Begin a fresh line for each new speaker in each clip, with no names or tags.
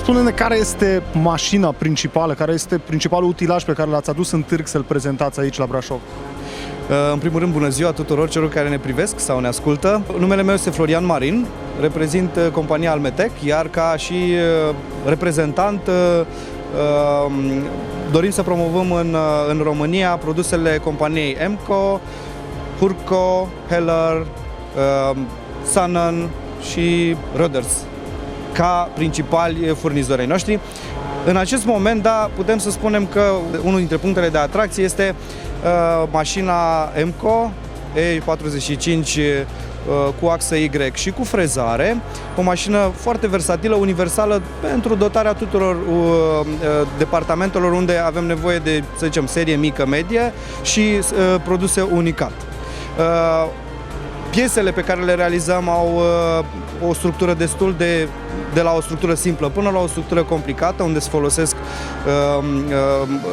Spune-ne care este mașina principală, care este principalul utilaj pe care l-ați adus în târg să-l prezentați aici la Brașov.
În primul rând, bună ziua tuturor celor care ne privesc sau ne ascultă. Numele meu este Florian Marin, reprezint compania Almetec, iar ca și reprezentant dorim să promovăm în România produsele companiei EMCO, Hurco, Heller, Sanan și Röders ca principali furnizori ai noștri. În acest moment, da, putem să spunem că unul dintre punctele de atracție este mașina EMCO E45 cu axă Y și cu frezare, o mașină foarte versatilă, universală pentru dotarea tuturor departamentelor unde avem nevoie de, să zicem, serie mică, medie și produse unicat. Piesele pe care le realizăm au o structură destul de la o structură simplă până la o structură complicată, unde se folosesc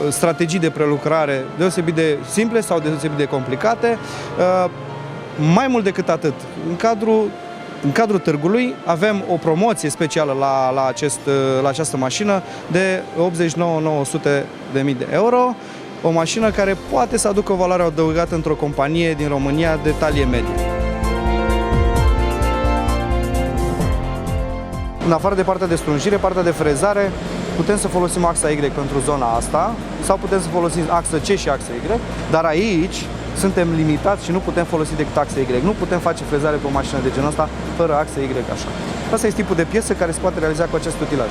strategii de prelucrare deosebit de simple sau deosebit de complicate. Mai mult decât atât, în cadrul târgului avem o promoție specială la această mașină de 89.900.000 de euro, o mașină care poate să aducă o valoare adăugată într-o companie din România de talie medie. În afară de partea de strunjire, partea de frezare, putem să folosim axa Y pentru zona asta sau putem să folosim axa C și axa Y, dar aici suntem limitați și nu putem folosi decât axa Y. Nu putem face frezare pe o mașină de genul ăsta fără axa Y așa. Asta este tipul de piesă care se poate realiza cu acest utilaj.